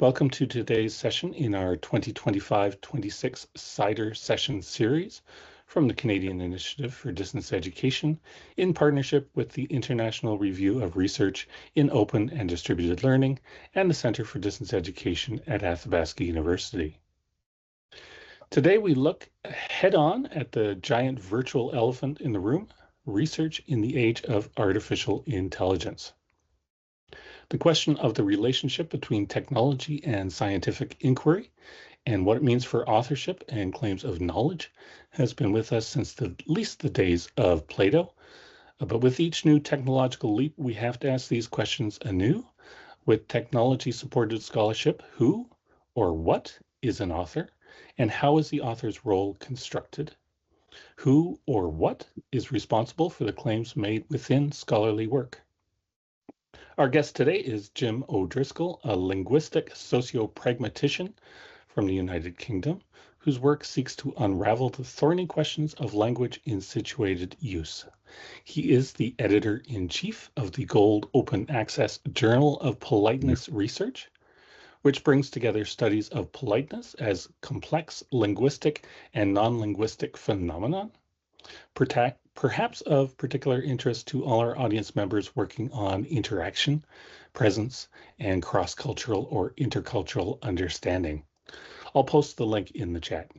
Welcome to today's session in our 2025-26 CIDER session series from the Canadian Initiative for Distance Education in partnership with the International Review of Research in Open and Distributed Learning and the Center for Distance Education at Athabasca University. Today we look head-on at the giant virtual elephant in the room, research in the age of artificial intelligence. The question of the relationship between technology and scientific inquiry and what it means for authorship and claims of knowledge has been with us since at least the days of Plato. But with each new technological leap, we have to ask these questions anew. With technology-supported scholarship, who or what is an author, and how is the author's role constructed? Who or what is responsible for the claims made within scholarly work? Our guest today is Jim O'Driscoll, a linguistic socio-pragmatician from the United Kingdom, whose work seeks to unravel the thorny questions of language in situated use. He is the editor-in-chief of the Gold Open Access Journal of Politeness Research, which brings together studies of politeness as complex linguistic and non-linguistic phenomenon. Perhaps of particular interest to all our audience members working on interaction, presence, and cross-cultural or intercultural understanding. I'll post the link in the chat.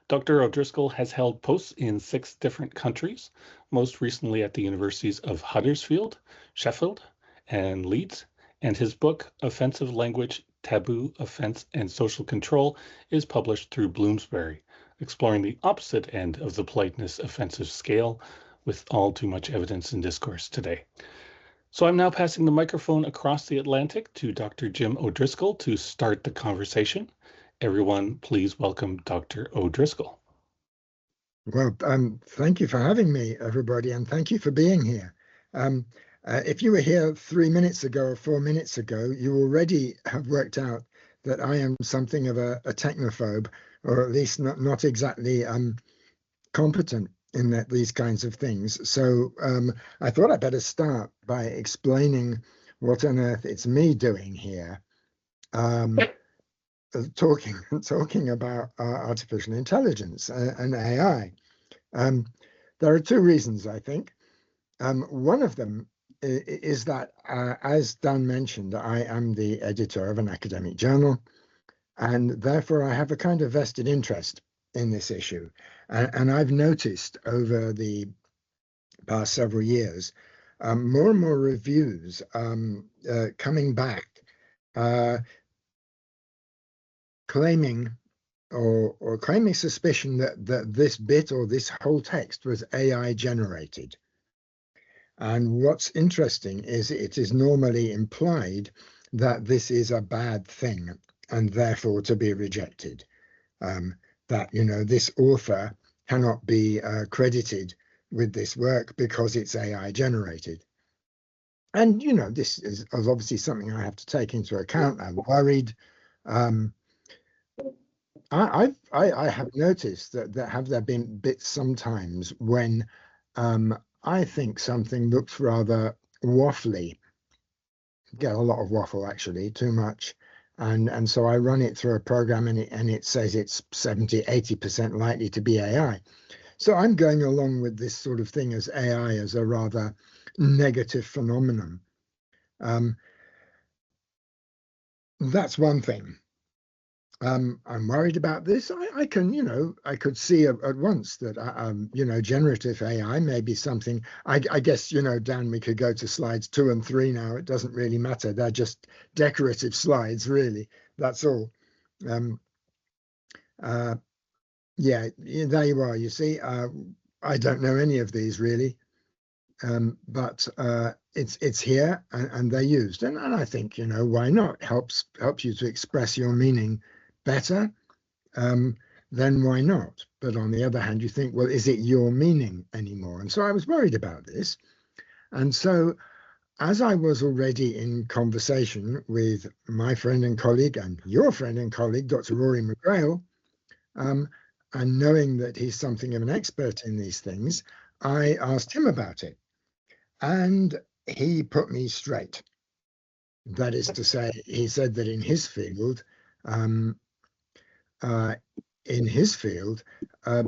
Dr. O'Driscoll has held posts in 6 different countries, most recently at the universities of Huddersfield, Sheffield, and Leeds, and his book, Offensive Language, Taboo, Offense, and Social Control, is published through Bloomsbury, exploring the opposite end of the politeness offensive scale with all too much evidence in discourse today. So I'm now passing the microphone across the Atlantic to Dr. Jim O'Driscoll to start the conversation. Everyone, please welcome Dr. O'Driscoll. Well, thank you for having me, everybody, and thank you for being here. If you were here 3 minutes ago or 4 minutes ago, you already have worked out that I am something of a technophobe, or at least not exactly competent in these kinds of things. So I thought I'd better start by explaining what on earth it's me doing here, talking about artificial intelligence and AI. There are 2 reasons, I think. One of them is that, as Dan mentioned, I am the editor of an academic journal, and therefore I have a kind of vested interest in this issue. And I've noticed over the past several years, more and more reviews coming back, claiming suspicion that this bit or this whole text was AI generated. And what's interesting is it is normally implied that this is a bad thing and therefore to be rejected. That, this author cannot be credited with this work because it's AI generated. And, this is obviously something I have to take into account. I'm worried. I have noticed that there been bits sometimes when I think something looks rather waffly. Get a lot of waffle, actually, too much. And so I run it through a program and it says it's 70-80% likely to be AI. So I'm going along with this sort of thing as AI as a rather negative phenomenon. That's one thing. I'm worried about this. I could see at once that, generative AI may be something. I guess, Dan, we could go to slides 2 and 3 now. It doesn't really matter. They're just decorative slides, really. That's all. Yeah, there you are. You see, I don't know any of these really, but it's here and they're used. And I think, why not? Helps you to express your meaning better, then why not? But on the other hand, you think, well, is it your meaning anymore? And so I was worried about this. And so as I was already in conversation with my friend and colleague and your friend and colleague, Dr. Rory McGrail, and knowing that he's something of an expert in these things, I asked him about it. And he put me straight. That is to say, he said that um, uh, in his field, uh,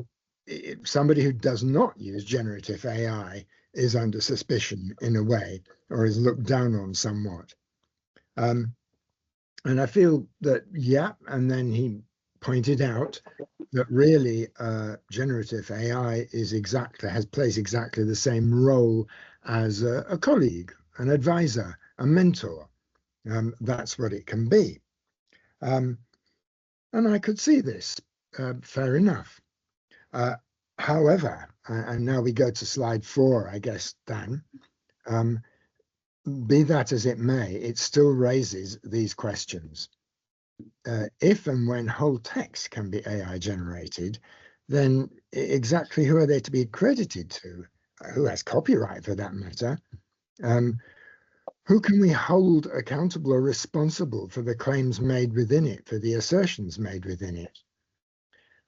somebody who does not use generative AI is under suspicion in a way, or is looked down on somewhat. Um, and I feel that, yeah, and then he pointed out that really generative AI plays exactly the same role as a colleague, an advisor, a mentor. That's what it can be. Um, and I could see this, fair enough. Uh, However, and now we go to slide 4, I guess, Dan, um, be that as it may, it still raises these questions. If and when whole text can be AI generated, then exactly who are they to be credited to? Who has copyright for that matter? Um, who can we hold accountable or responsible for the claims made within it, for the assertions made within it?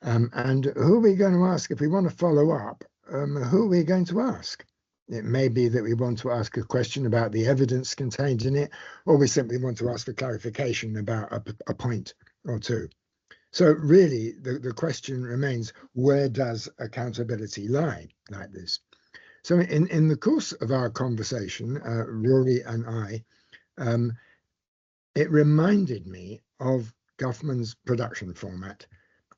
And who are we going to ask if we want to follow up? Who are we going to ask? It may be that we want to ask a question about the evidence contained in it, or we simply want to ask for clarification about a point or two. So really, the question remains, where does accountability lie like this? So in the course of our conversation, Rory and I, um, it reminded me of Goffman's production format.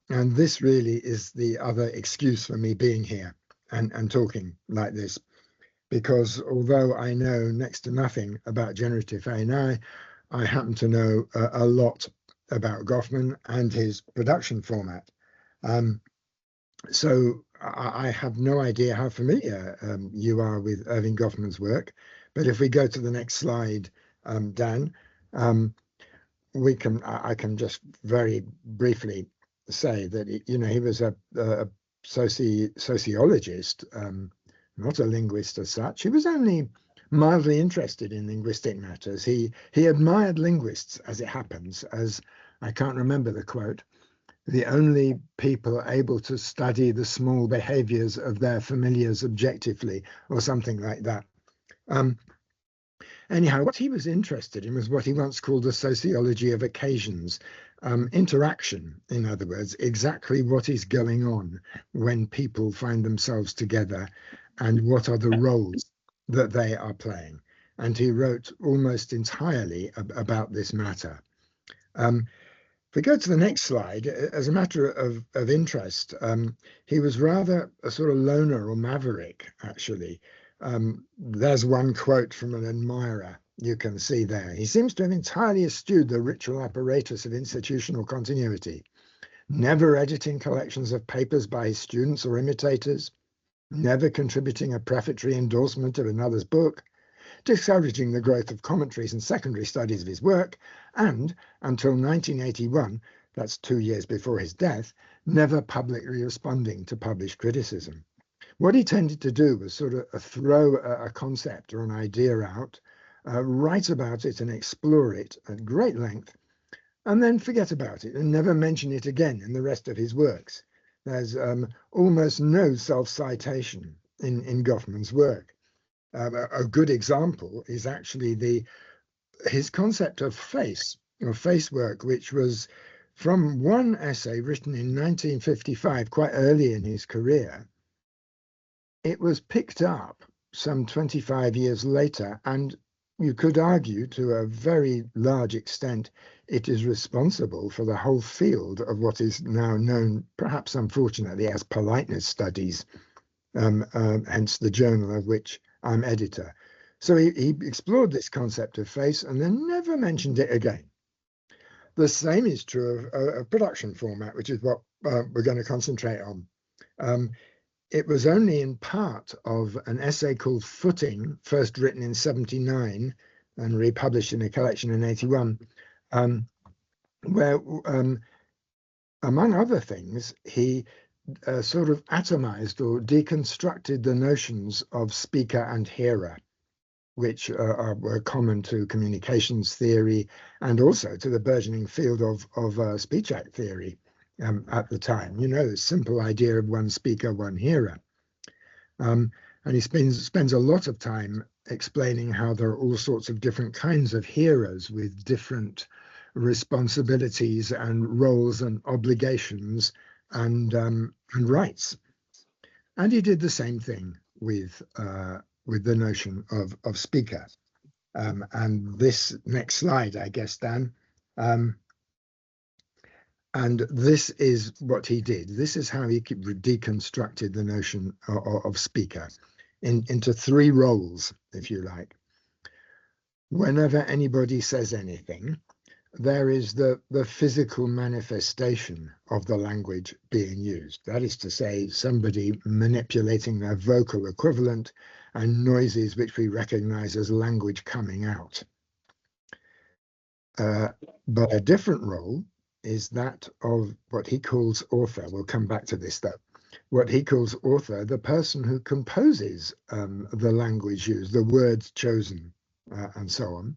And this really is the other excuse for me being here and talking like this, because although I know next to nothing about generative AI, I happen to know a lot about Goffman and his production format. Um, so I have no idea how familiar you are with Irving Goffman's work, but if we go to the next slide, Dan, um, I can just very briefly say that he was a sociologist, not a linguist as such. He was only mildly interested in linguistic matters. He admired linguists, as it happens, as I can't remember the quote, the only people able to study the small behaviors of their familiars objectively, or something like that. Um, Anyhow, what he was interested in was what he once called the sociology of occasions, interaction, in other words, exactly what is going on when people find themselves together and what are the roles that they are playing. And he wrote almost entirely about this matter. If we go to the next slide, as a matter of interest, he was rather a sort of loner or maverick, actually. There's one quote from an admirer you can see there. He seems to have entirely eschewed the ritual apparatus of institutional continuity, never editing collections of papers by his students or imitators, never contributing a prefatory endorsement of another's book, discouraging the growth of commentaries and secondary studies of his work, and, until 1981, that's 2 years before his death, never publicly responding to published criticism. What he tended to do was sort of throw a concept or an idea out, write about it and explore it at great length, and then forget about it and never mention it again in the rest of his works. There's almost no self-citation in Goffman's work. A good example is actually his concept of face, or face work, which was from one essay written in 1955, quite early in his career. It was picked up some 25 years later, and you could argue to a very large extent it is responsible for the whole field of what is now known, perhaps unfortunately, as politeness studies, hence the journal of which I'm editor. So he explored this concept of face and then never mentioned it again. The same is true of production format, which is what we're going to concentrate on. It was only in part of an essay called Footing, first written in 79 and republished in a collection in 81, where, among other things, he sort of atomized or deconstructed the notions of speaker and hearer, which were common to communications theory and also to the burgeoning field of speech act theory at the time. The simple idea of one speaker, one hearer. And he spends a lot of time explaining how there are all sorts of different kinds of hearers with different responsibilities and roles and obligations and rights. And he did the same thing with the notion of speaker. And this next slide, I guess, Dan. And this is what he did. This is how he deconstructed the notion of speaker into three roles, if you like. Whenever anybody says anything, there is the physical manifestation of the language being used. That is to say, somebody manipulating their vocal equivalent and noises which we recognize as language coming out. But a different role is that of what he calls author. We'll come back to this, though. What he calls author, the person who composes the language used, the words chosen, and so on.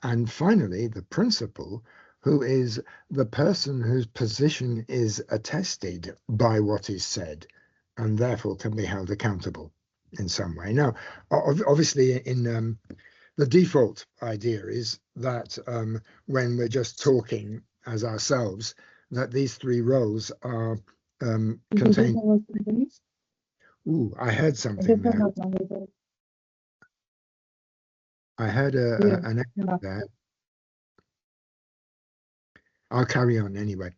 And finally, the principal, who is the person whose position is attested by what is said and therefore can be held accountable in some way. Now, obviously, in the default idea is that when we're just talking as ourselves, that these three roles are contained. Ooh, I heard something there. I heard an echo there. I'll carry on anyway.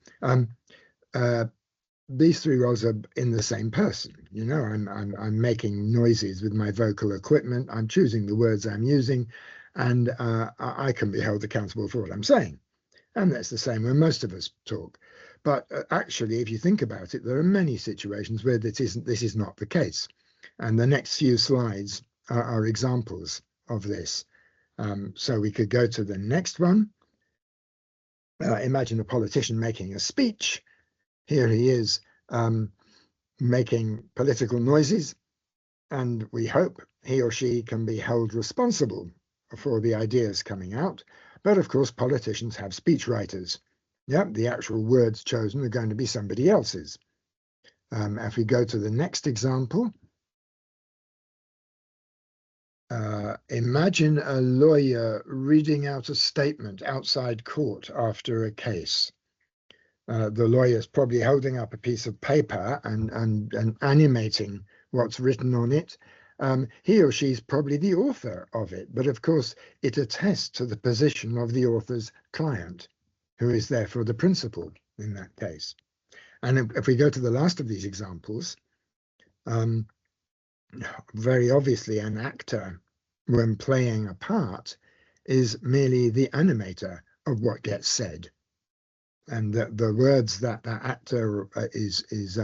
These three roles are in the same person. You know, I'm making noises with my vocal equipment. I'm choosing the words I'm using, and I can be held accountable for what I'm saying. And that's the same when most of us talk. But actually, if you think about it, there are many situations where this is not the case. And the next few slides are examples of this. So we could go to the next one. Imagine a politician making a speech. Here he is making political noises, and we hope he or she can be held responsible for the ideas coming out. But of course, politicians have speechwriters. Yep, the actual words chosen are going to be somebody else's. If we go to the next example, imagine a lawyer reading out a statement outside court after a case. The lawyer's probably holding up a piece of paper and animating what's written on it. He or she's probably the author of it, but of course it attests to the position of the author's client, who is therefore the principal in that case. And if we go to the last of these examples, very obviously an actor, when playing a part, is merely the animator of what gets said. And the words that that actor is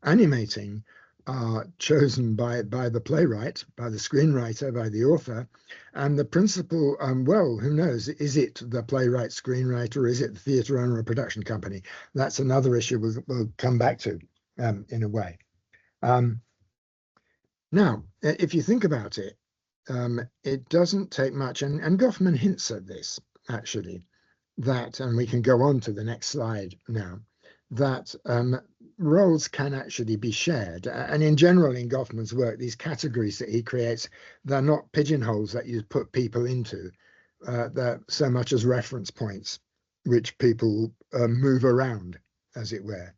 animating are chosen by the playwright, by the screenwriter, by the author, and the principal. Well, who knows? Is it the playwright, screenwriter, or is it the theatre owner or production company? That's another issue we'll come back to in a way. Now, if you think about it, it doesn't take much, and Goffman hints at this actually. That, and we can go on to the next slide now, that roles can actually be shared. And in general, in Goffman's work, these categories that he creates, they're not pigeonholes that you put people into. They're so much as reference points, which people move around, as it were.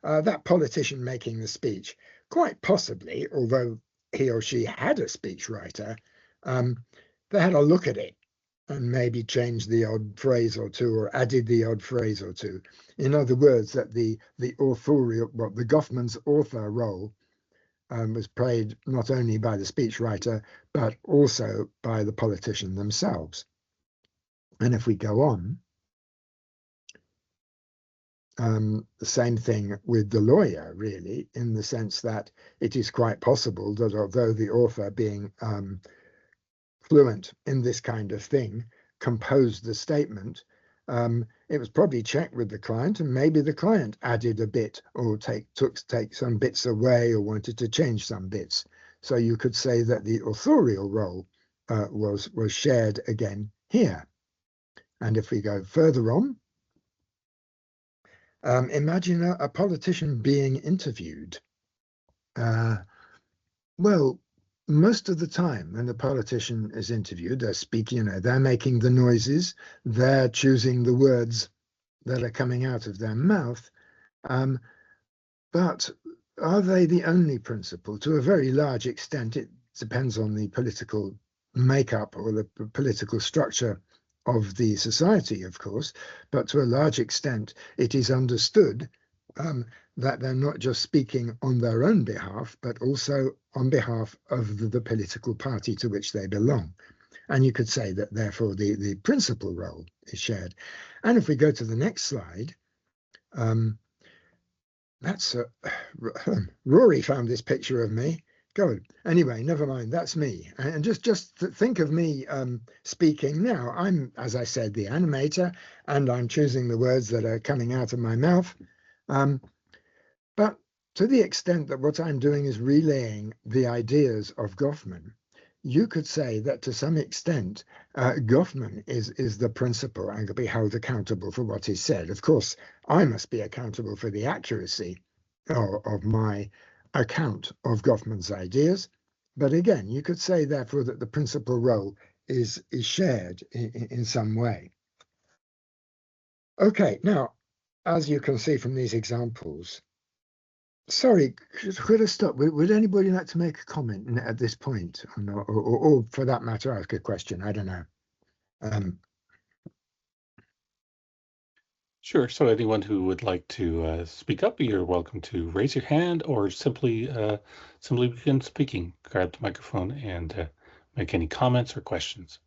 That politician making the speech, quite possibly, although he or she had a speechwriter, they had a look at it and maybe changed the odd phrase or two, or added the odd phrase or two. In other words, that the authorial, well, the Goffman's author role was played not only by the speechwriter, but also by the politician themselves. And if we go on, the same thing with the lawyer, really, in the sense that it is quite possible that although the author, being fluent in this kind of thing, composed the statement, it was probably checked with the client, and maybe the client added a bit or take some bits away or wanted to change some bits. So you could say that the authorial role was shared again here. And if we go further on, imagine a politician being interviewed. Well, most of the time when the politician is interviewed, they're speaking, they're making the noises, they're choosing the words that are coming out of their mouth. But are they the only principle? To a very large extent, it depends on the political makeup or the political structure of the society, of course. But to a large extent, it is understood that they're not just speaking on their own behalf, but also on behalf of the political party to which they belong. And you could say that, therefore, the principal role is shared. And if we go to the next slide, that's Rory found this picture of me. Good. Anyway, never mind. That's me. And just think of me speaking now. I'm, as I said, the animator, and I'm choosing the words that are coming out of my mouth. But to the extent that what I'm doing is relaying the ideas of Goffman, you could say that to some extent, Goffman is the principal and could be held accountable for what is said. Of course, I must be accountable for the accuracy of my account of Goffman's ideas. But again, you could say, therefore, that the principal role is shared in some way. Okay, now, as you can see from these examples, sorry, could I stop? Would anybody like to make a comment at this point, or for that matter, ask a question? I don't know. Sure. So anyone who would like to speak up, you're welcome to raise your hand or simply begin speaking. Grab the microphone and make any comments or questions.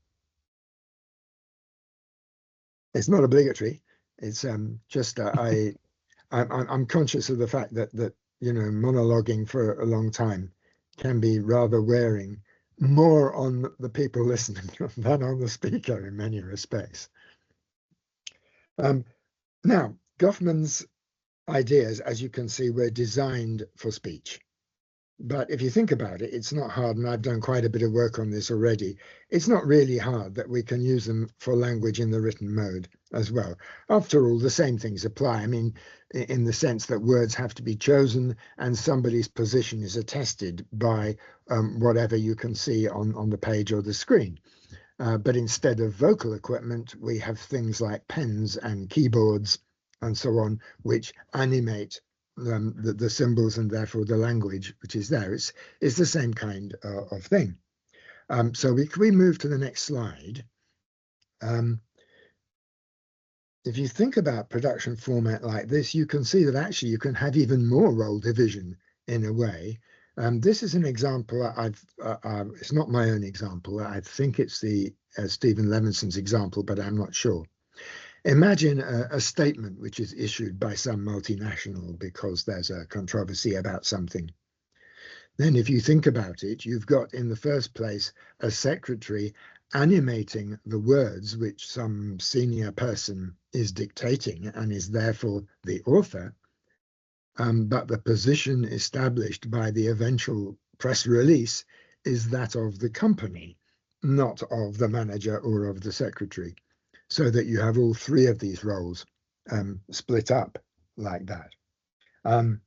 It's not obligatory. It's just I'm conscious of the fact that monologuing for a long time can be rather wearing, more on the people listening than on the speaker in many respects. Now, Goffman's ideas, as you can see, were designed for speech. But if you think about it, it's not hard, and I've done quite a bit of work on this already. It's not really hard that we can use them for language in the written mode as well. After all, the same things apply. I mean, in the sense that words have to be chosen and somebody's position is attested by whatever you can see on the page or the screen. But instead of vocal equipment, we have things like pens and keyboards and so on, which animate the symbols and therefore the language which is there. It's the same kind of thing. So we move to the next slide. If you think about production format like this, you can see that actually you can have even more role division in a way. This is an example. It's not my own example. I think it's the Stephen Levinson's example, but I'm not sure. Imagine a statement which is issued by some multinational because there's a controversy about something. Then if you think about it, you've got in the first place a secretary animating the words which some senior person is dictating and is therefore the author. But the position established by the eventual press release is that of the company, not of the manager or of the secretary, so that you have all three of these roles split up like that. And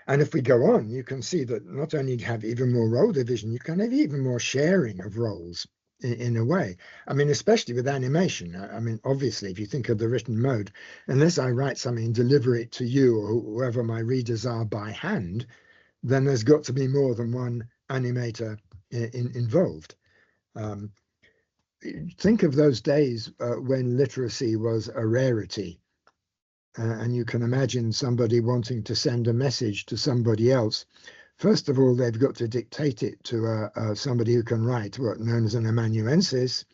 if we go on, you can see that not only do you have even more role division, you can have even more sharing of roles in a way. I mean, especially with animation. I mean, obviously, if you think of the written mode, unless I write something and deliver it to you or whoever my readers are by hand, then there's got to be more than one animator involved. Think of those days when literacy was a rarity. And you can imagine somebody wanting to send a message to somebody else. First of all, they've got to dictate it to somebody who can write, what's known as an amanuensis.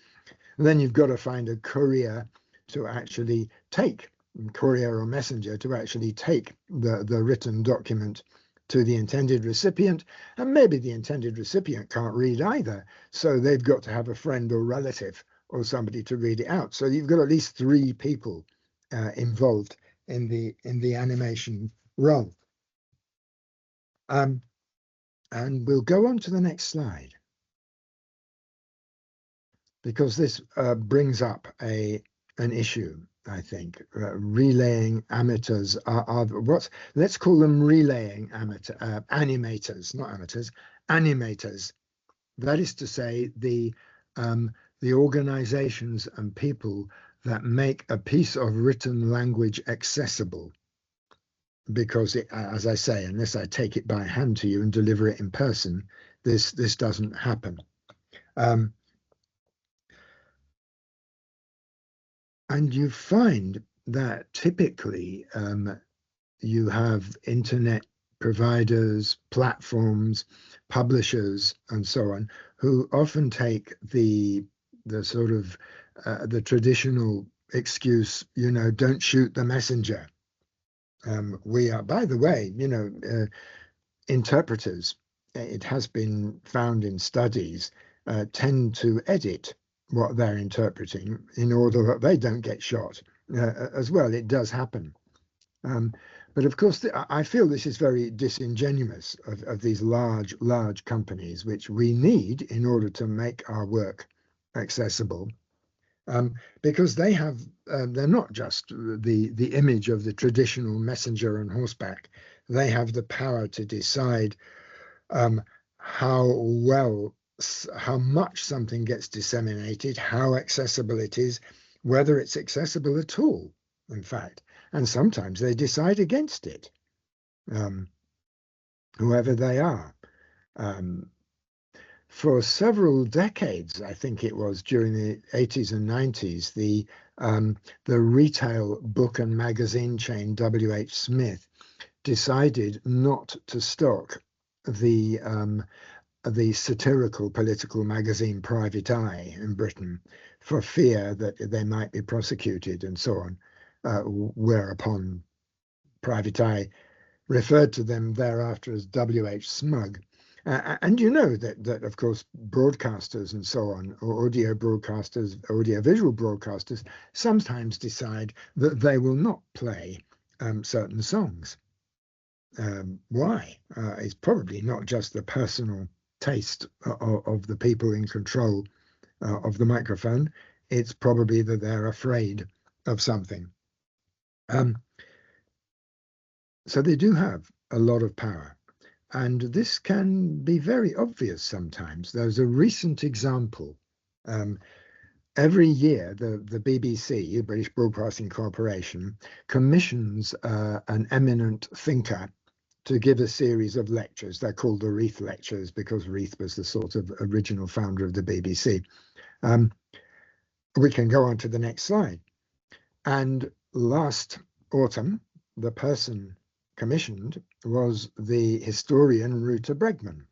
And then you've got to find a courier to actually take, courier or messenger to actually take the written document to the intended recipient. And maybe the intended recipient can't read either. So they've got to have a friend or relative or somebody to read it out. So you've got at least three people involved in the animation role. And we'll go on to the next slide, because this brings up an issue, I think. Relaying amateurs are let's call them relaying animators, not amateurs, animators. That is to say, the organizations and people that make a piece of written language accessible. Because as I say, unless I take it by hand to you and deliver it in person, this doesn't happen. And you find that typically you have internet providers, platforms, publishers, and so on, who often take the sort of the traditional excuse, don't shoot the messenger. We are, by the way, interpreters, it has been found in studies, tend to edit what they're interpreting in order that they don't get shot as well. It does happen. But of course, I feel this is very disingenuous of these large companies, which we need in order to make our work accessible. Because they're not just the image of the traditional messenger on horseback. They have the power to decide how much something gets disseminated, how accessible it is, whether it's accessible at all, in fact. And sometimes they decide against it, whoever they are. For several decades, I think it was during the 80s and 90s, the retail book and magazine chain W.H. Smith decided not to stock the satirical political magazine Private Eye in Britain for fear that they might be prosecuted and so on, whereupon Private Eye referred to them thereafter as W.H. Smug. And that of course, broadcasters and so on, or audio broadcasters, audiovisual broadcasters, sometimes decide that they will not play certain songs. Why? It's probably not just the personal taste of the people in control of the microphone. It's probably that they're afraid of something. So they do have a lot of power. And this can be very obvious sometimes. There's a recent example. Every year, the BBC, British Broadcasting Corporation, commissions an eminent thinker to give a series of lectures. They're called the Reith Lectures because Reith was the sort of original founder of the BBC. We can go on to the next slide. And last autumn, the person commissioned was the historian Ruther Bregman.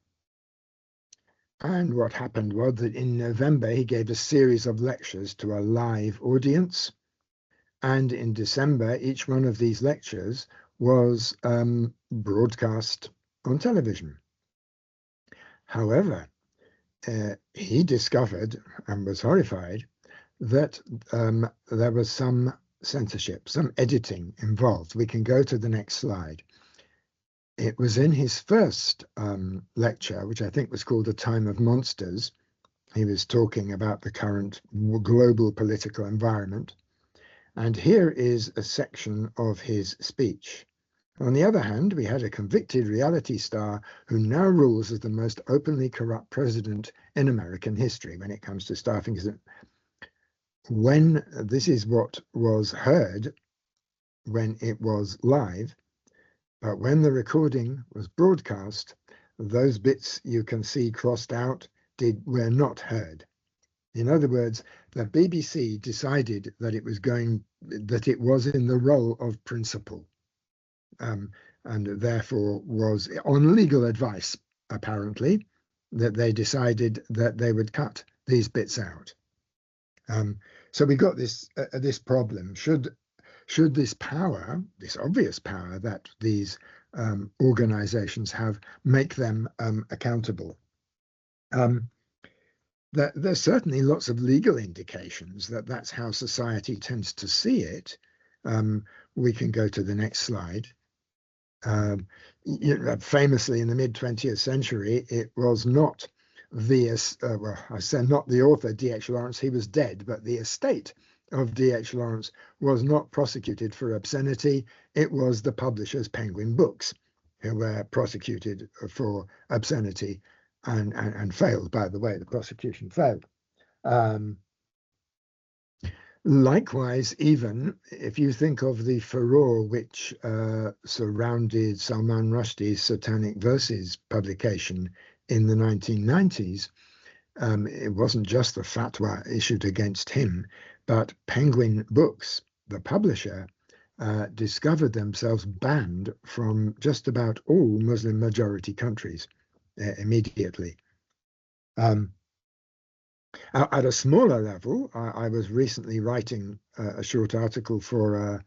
And what happened was that in November, he gave a series of lectures to a live audience. And in December, each one of these lectures was broadcast on television. However, he discovered and was horrified that there was some censorship, some editing involved. We can go to the next slide. It was in his first lecture, which I think was called A Time of Monsters. He was talking about the current global political environment. And here is a section of his speech. On the other hand, we had a convicted reality star who now rules as the most openly corrupt president in American history when it comes to staffing. When this is what was heard when it was live, but when the recording was broadcast, those bits you can see crossed out were not heard. In other words, the BBC decided that it was in the role of principal, and therefore was on legal advice, apparently, that they decided that they would cut these bits out. So we got this problem. Should this power, this obvious power that these organizations have, make them accountable? There's certainly lots of legal indications that that's how society tends to see it. We can go to the next slide. Famously, in the mid-20th century, it was not well, I said not the author, D.H. Lawrence, he was dead, but the estate of D.H. Lawrence was not prosecuted for obscenity. It was the publishers, Penguin Books, who were prosecuted for obscenity and failed, by the way. The prosecution failed. Likewise, even if you think of the furore which surrounded Salman Rushdie's Satanic Verses publication in the 1990s, it wasn't just the fatwa issued against him, but Penguin Books, the publisher, discovered themselves banned from just about all Muslim majority countries immediately. At a smaller level, I was recently writing a short article for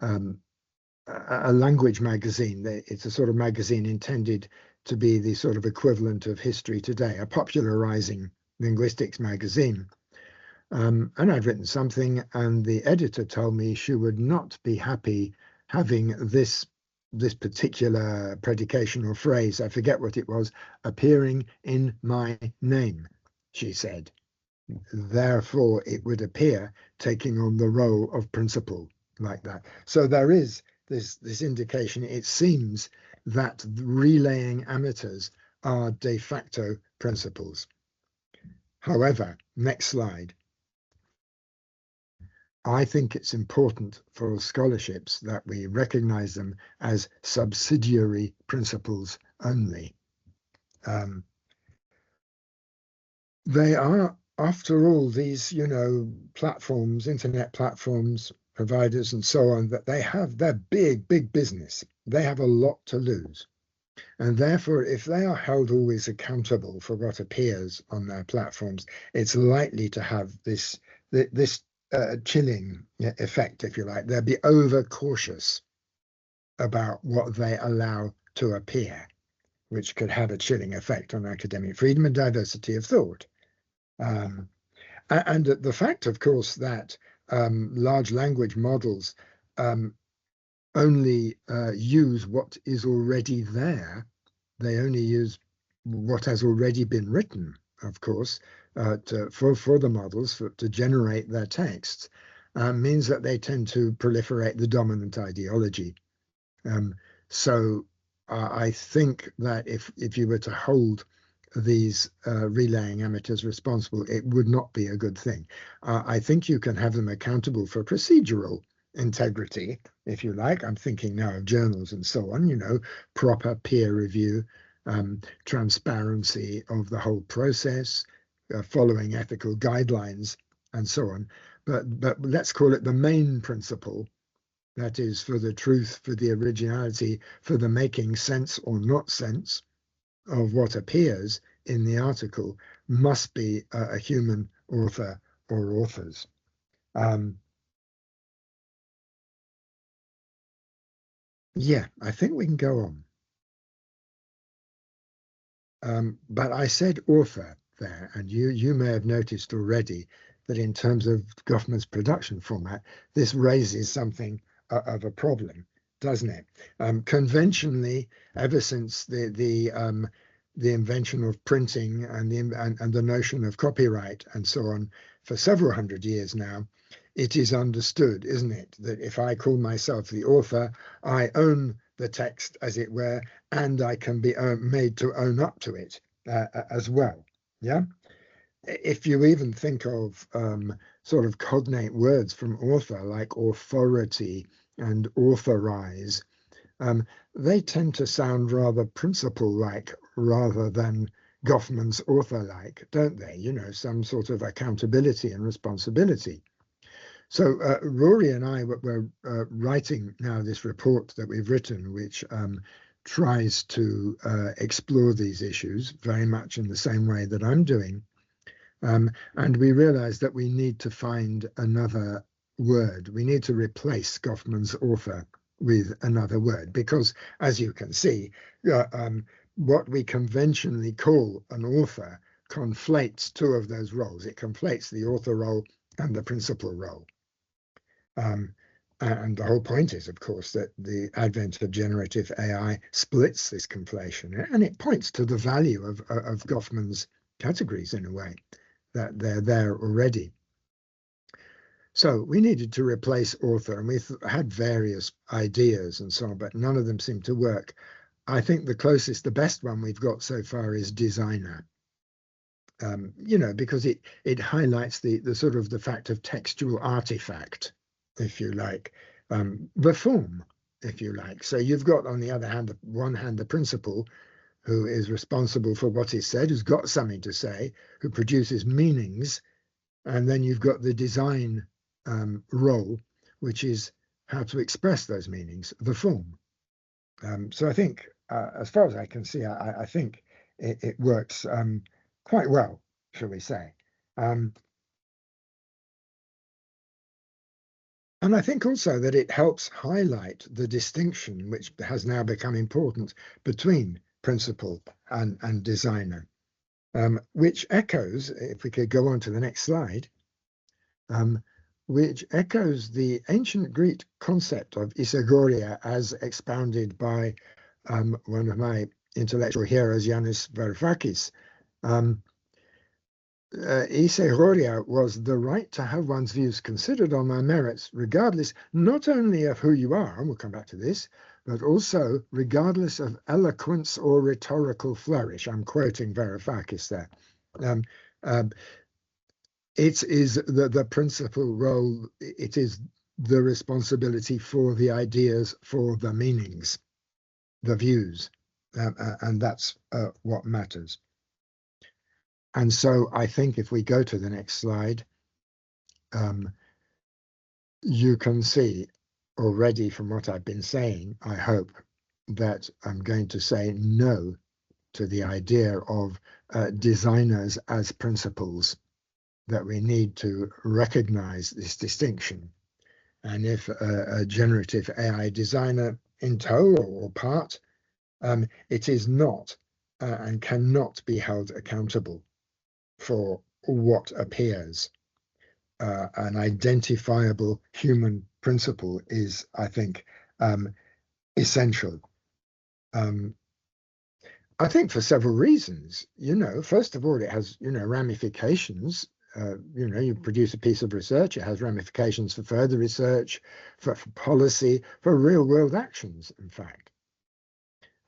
a language magazine. It's a sort of magazine intended to be the sort of equivalent of History Today, a popularizing linguistics magazine. And I'd written something, and the editor told me she would not be happy having this particular predication or phrase, I forget what it was, appearing in my name, she said. Therefore, it would appear taking on the role of principle like that. So there is this indication, it seems, that relaying amateurs are de facto principles. However, next slide. I think it's important for scholarships that we recognize them as subsidiary principles only. They are, after all, these, platforms, internet platforms, providers, and so on, that they're big business. They have a lot to lose. And therefore, if they are held always accountable for what appears on their platforms, it's likely to have this chilling effect, if you like. They'll be overcautious about what they allow to appear, which could have a chilling effect on academic freedom and diversity of thought. And the fact, of course, that large language models only use what is already there. They only use what has already been written, of course, for the models to generate their texts, means that they tend to proliferate the dominant ideology. So I think that if you were to hold these relaying amateurs responsible, it would not be a good thing. I think you can have them accountable for procedural integrity, if you like. I'm thinking now of journals and so on, proper peer review, transparency of the whole process, following ethical guidelines, and so on. But let's call it the main principle. That is, for the truth, for the originality, for the making sense or not sense of what appears in the article, must be a human author or authors. Yeah, I think we can go on. But I said author there, and you may have noticed already that in terms of Goffman's production format, this raises something of a problem, doesn't it? Conventionally, ever since the invention of printing and the notion of copyright and so on for several hundred years now, it is understood, isn't it, that if I call myself the author, I own the text, as it were, and I can be made to own up to it as well. Yeah. If you even think of sort of cognate words from author, like authority and authorize, they tend to sound rather principle-like rather than Goffman's author-like, don't they? Some sort of accountability and responsibility. So Rory and I were writing now this report that we've written, which tries to explore these issues very much in the same way that I'm doing. And we realized that we need to find another word. We need to replace Goffman's author with another word, because as you can see, what we conventionally call an author conflates two of those roles. It conflates the author role and the principal role. And the whole point is, of course, that the advent of generative AI splits this conflation, and it points to the value of Goffman's categories in a way, that they're there already. So we needed to replace author, and we had various ideas and so on, but none of them seemed to work. I think the closest, the best one we've got so far is designer. You know, because it highlights the sort of the fact of textual artifact, if you like, the form, if you like. So you've got on the other hand, one hand, the principal, who is responsible for what is said, who's got something to say, who produces meanings, and then you've got the design role, which is how to express those meanings, the form. So I think, as far as I can see, I think it works quite well, shall we say. And I think also that it helps highlight the distinction, which has now become important, between principal and designer, which echoes, if we could go on to the next slide, which echoes the ancient Greek concept of isegoria as expounded by one of my intellectual heroes, Yanis Varoufakis. Isegoria was the right to have one's views considered on their merits, regardless not only of who you are, and we'll come back to this, but also regardless of eloquence or rhetorical flourish. I'm quoting Varoufakis there. It is the principal role, it is the responsibility for the ideas, for the meanings, the views, and that's what matters. And so I think if we go to the next slide, you can see already from what I've been saying, I hope, that I'm going to say no to the idea of designers as principals, that we need to recognize this distinction. And if a generative AI designer in tow or part, it is not and cannot be held accountable for what appears. An identifiable human principle is, I think, essential. I think for several reasons. You know, first of all, it has, you know, ramifications. You know, you produce a piece of research, it has ramifications for further research, for policy, for real world actions, in fact.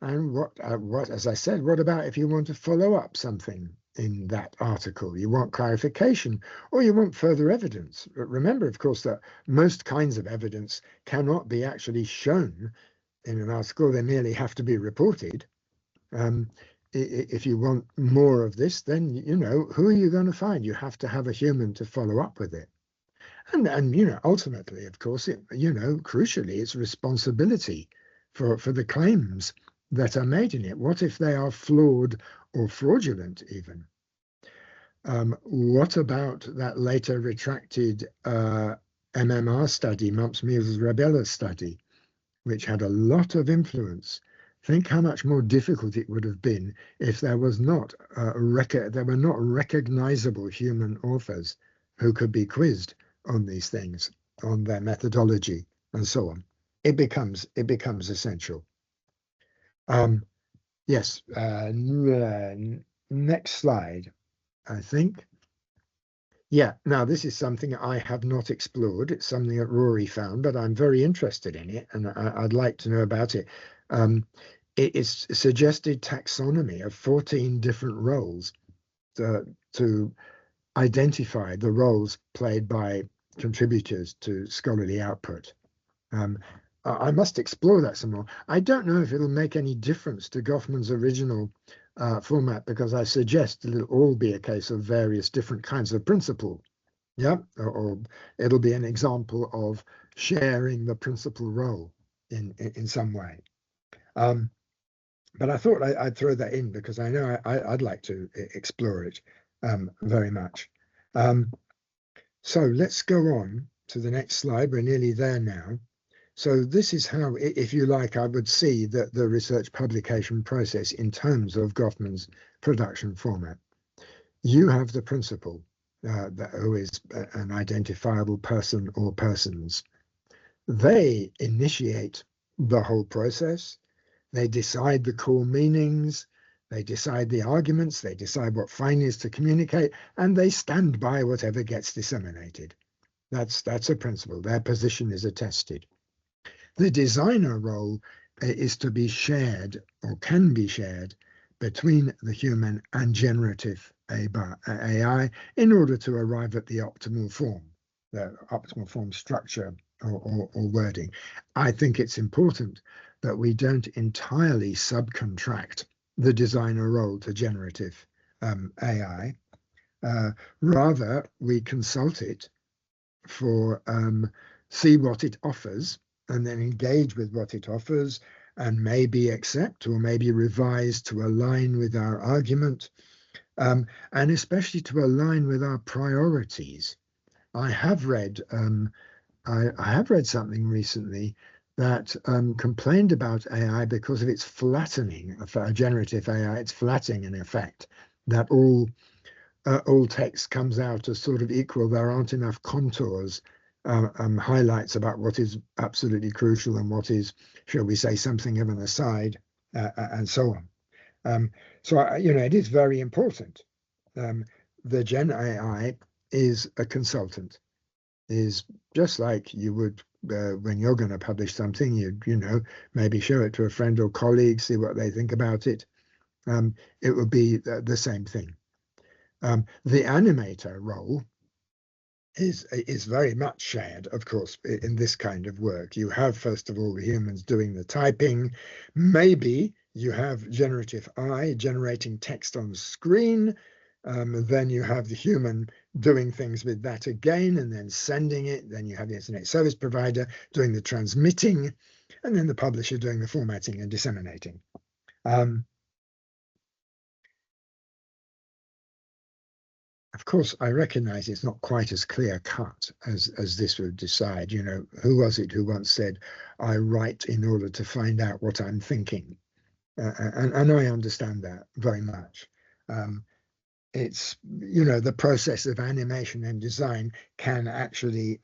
And what, as I said, what about if you want to follow up something in that article? You want clarification or you want further evidence. But remember, of course, that most kinds of evidence cannot be actually shown in an article. They merely have to be reported. If you want more of this, then, you know, who are you going to find? You have to have a human to follow up with it. And you know, ultimately, of course, you know, crucially, it's responsibility for the claims that are made in it. What if they are flawed or fraudulent even? What about that later retracted MMR study, Mumps, Measles, Rubella study, which had a lot of influence? Think how much more difficult it would have been if there was not there were not recognizable human authors who could be quizzed on these things, on their methodology, and so on. It becomes essential. Yes. Next slide, I think. Yeah. Now this is something I have not explored. It's something that Rory found, but I'm very interested in it, and I'd like to know about it. It is suggested taxonomy of 14 different roles to identify the roles played by contributors to scholarly output. I must explore that some more. I don't know if it'll make any difference to Goffman's original format, because I suggest it'll all be a case of various different kinds of principle. Yeah, or it'll be an example of sharing the principal role in some way. But I thought I'd throw that in because I know I'd like to explore it very much. So let's go on to the next slide. We're nearly there now. So this is how, if you like, I would see the research publication process in terms of Goffman's production format. You have the principal, who is an identifiable person or persons. They initiate the whole process. They decide the core meanings, they decide the arguments, they decide what findings to communicate, and they stand by whatever gets disseminated. That's a principle. Their position is attested. The designer role is to be shared or can be shared between the human and generative AI in order to arrive at the optimal form structure or wording. I think it's important that we don't entirely subcontract the designer role to generative AI. Rather, we consult it for see what it offers and then engage with what it offers and maybe accept or maybe revise to align with our argument, and especially to align with our priorities. I have read I have read something recently that complained about AI because of its flattening, generative AI, its flattening in effect, that all text comes out as sort of equal. There aren't enough contours, highlights about what is absolutely crucial and what is, shall we say, something of an aside, and so on. So, it is very important. The Gen AI is a consultant, is just like you would when you're going to publish something, maybe show it to a friend or colleague, see what they think about it. It would be the same thing. The animator role is very much shared, of course, in this kind of work. You have, first of all, the humans doing the typing. Maybe you have generative AI generating text on the screen. Then you have the human doing things with that again and then sending it. Then you have the internet service provider doing the transmitting, and then the publisher doing the formatting and disseminating. Of course, I recognize it's not quite as clear cut as this would decide. Who was it who once said, I write in order to find out what I'm thinking? And I understand that very much. It's, the process of animation and design can actually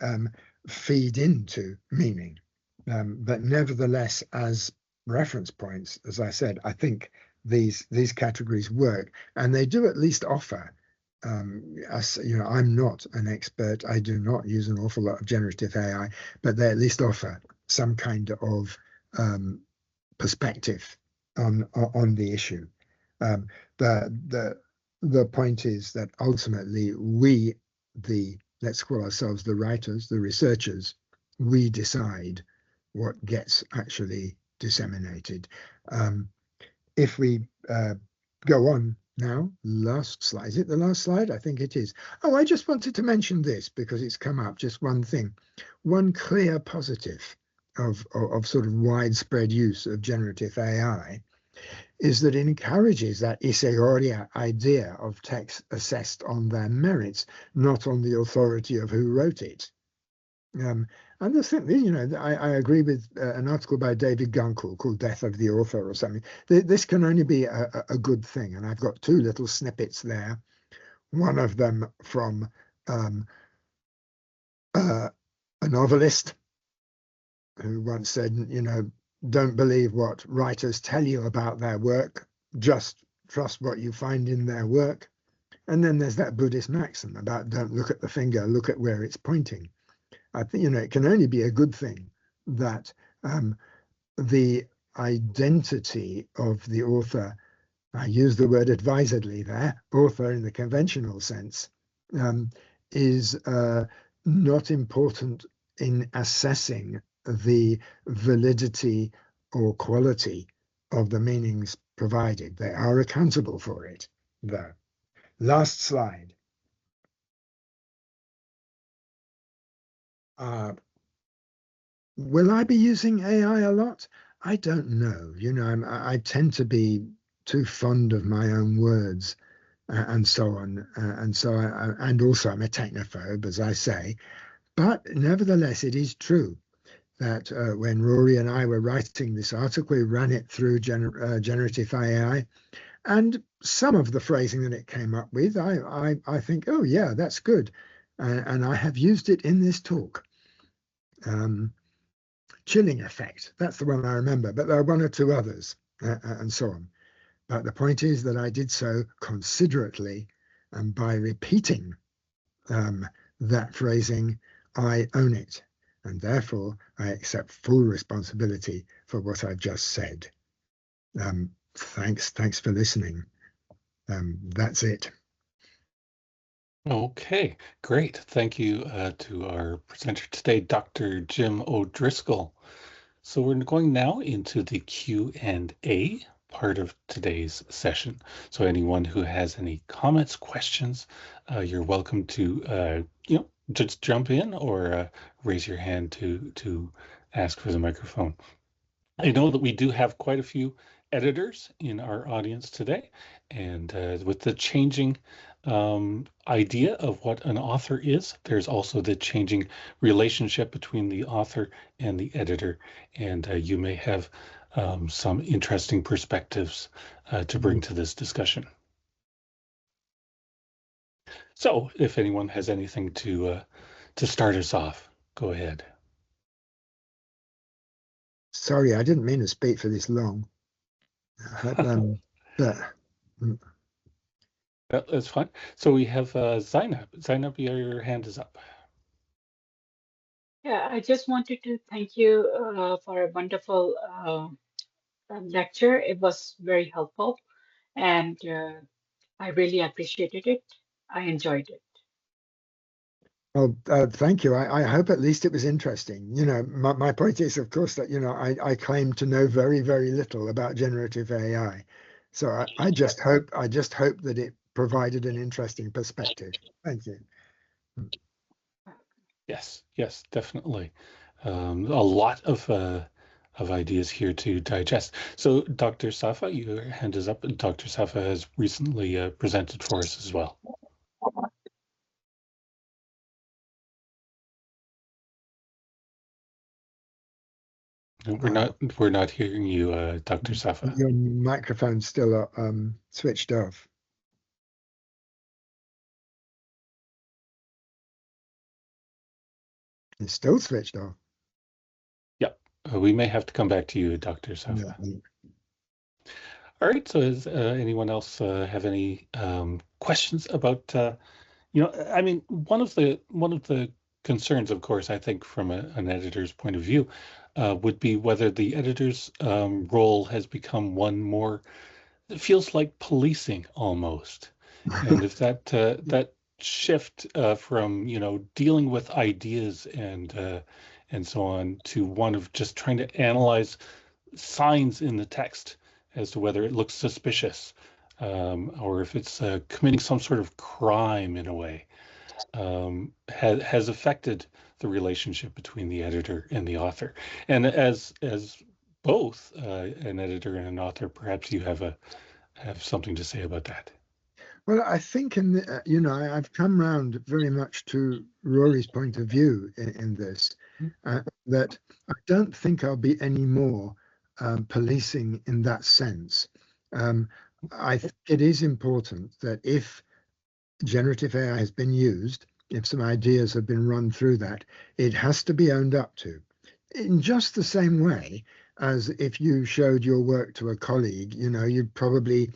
feed into meaning. But nevertheless, as reference points, as I said, I think these categories work, and they do at least offer I'm not an expert. I do not use an awful lot of generative AI, but they at least offer some kind of perspective on the issue. The point is that ultimately let's call ourselves the writers, the researchers, we decide what gets actually disseminated. If we go on now, last slide. Is it the last slide? I think it is. Oh, I just wanted to mention this because it's come up, just one thing. One clear positive of sort of widespread use of generative AI is that it encourages that iseoria idea of text assessed on their merits, not on the authority of who wrote it. And the thing, I agree with an article by David Gunkel called Death of the Author or something. This can only be a good thing. And I've got two little snippets there. One of them from a novelist who once said, don't believe what writers tell you about their work, just trust what you find in their work. And then there's that Buddhist maxim about don't look at the finger, look at where it's pointing. I think, it can only be a good thing that the identity of the author, I use the word advisedly there, author in the conventional sense, is not important in assessing the validity or quality of the meanings provided. They are accountable for it, though. Last slide. Will I be using AI a lot? I don't know. I tend to be too fond of my own words and so on. And also I'm a technophobe, as I say. But nevertheless, it is true that when Rory and I were writing this article, we ran it through generative AI. And some of the phrasing that it came up with, I think, oh, yeah, that's good. And I have used it in this talk. Chilling effect, that's the one I remember, but there are one or two others and so on. But the point is that I did so considerately, and by repeating that phrasing, I own it. and therefore I accept full responsibility for what I've just said. Thanks for listening. That's it. Okay, great. Thank you to our presenter today, Dr. Jim O'Driscoll. So we're going now into the Q&A part of today's session. So anyone who has any comments, questions, you're welcome to just jump in or raise your hand to ask for the microphone. I know that we do have quite a few editors in our audience today, and with the changing idea of what an author is, there's also the changing relationship between the author and the editor, and you may have some interesting perspectives to bring to this discussion. So if anyone has anything to start us off, go ahead. Sorry, I didn't mean to speak for this long. But That's fine. So we have Zainab. Zainab, your hand is up. Yeah, I just wanted to thank you for a wonderful lecture. It was very helpful, and I really appreciated it. I enjoyed it. well, thank you. I hope at least it was interesting. My point is, of course, that I claim to know very, very little about generative AI. So I just hope that it provided an interesting perspective. Thank you. Yes, definitely. A lot of ideas here to digest. So, Dr. Safa, your hand is up. Dr. Safa has recently presented for us as well. We're not hearing you, Dr. Safa. Your microphone's still switched off. It's still switched off. Yep. We may have to come back to you, Dr. Safa. Yeah. All right. So, does anyone else have any questions about? I mean, one of the concerns, of course, I think from an editor's point of view, would be whether the editor's role has become one more. It feels like policing almost, and if that shift from dealing with ideas and so on to one of just trying to analyze signs in the text as to whether it looks suspicious or if it's committing some sort of crime in a way, has affected the relationship between the editor and the author. And as both an editor and an author, perhaps you have something to say about that. Well, I think I've come round very much to Rory's point of view in this, that I don't think I'll be any more policing in that sense. I think it is important that if generative AI has been used, if some ideas have been run through that, it has to be owned up to. In just the same way as if you showed your work to a colleague, you'd probably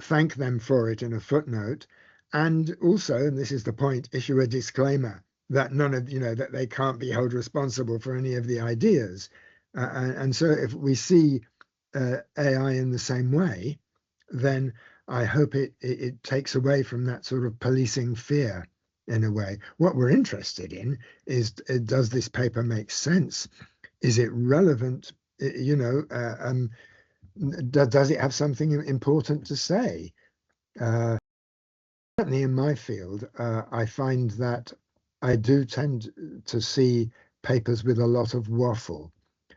thank them for it in a footnote, and also, and this is the point, issue a disclaimer that that they can't be held responsible for any of the ideas. And so if we see AI in the same way, then I hope it takes away from that sort of policing fear in a way. What we're interested in is, does this paper make sense? Is it relevant? Does it have something important to say? Certainly in my field, I find that I do tend to see papers with a lot of waffle.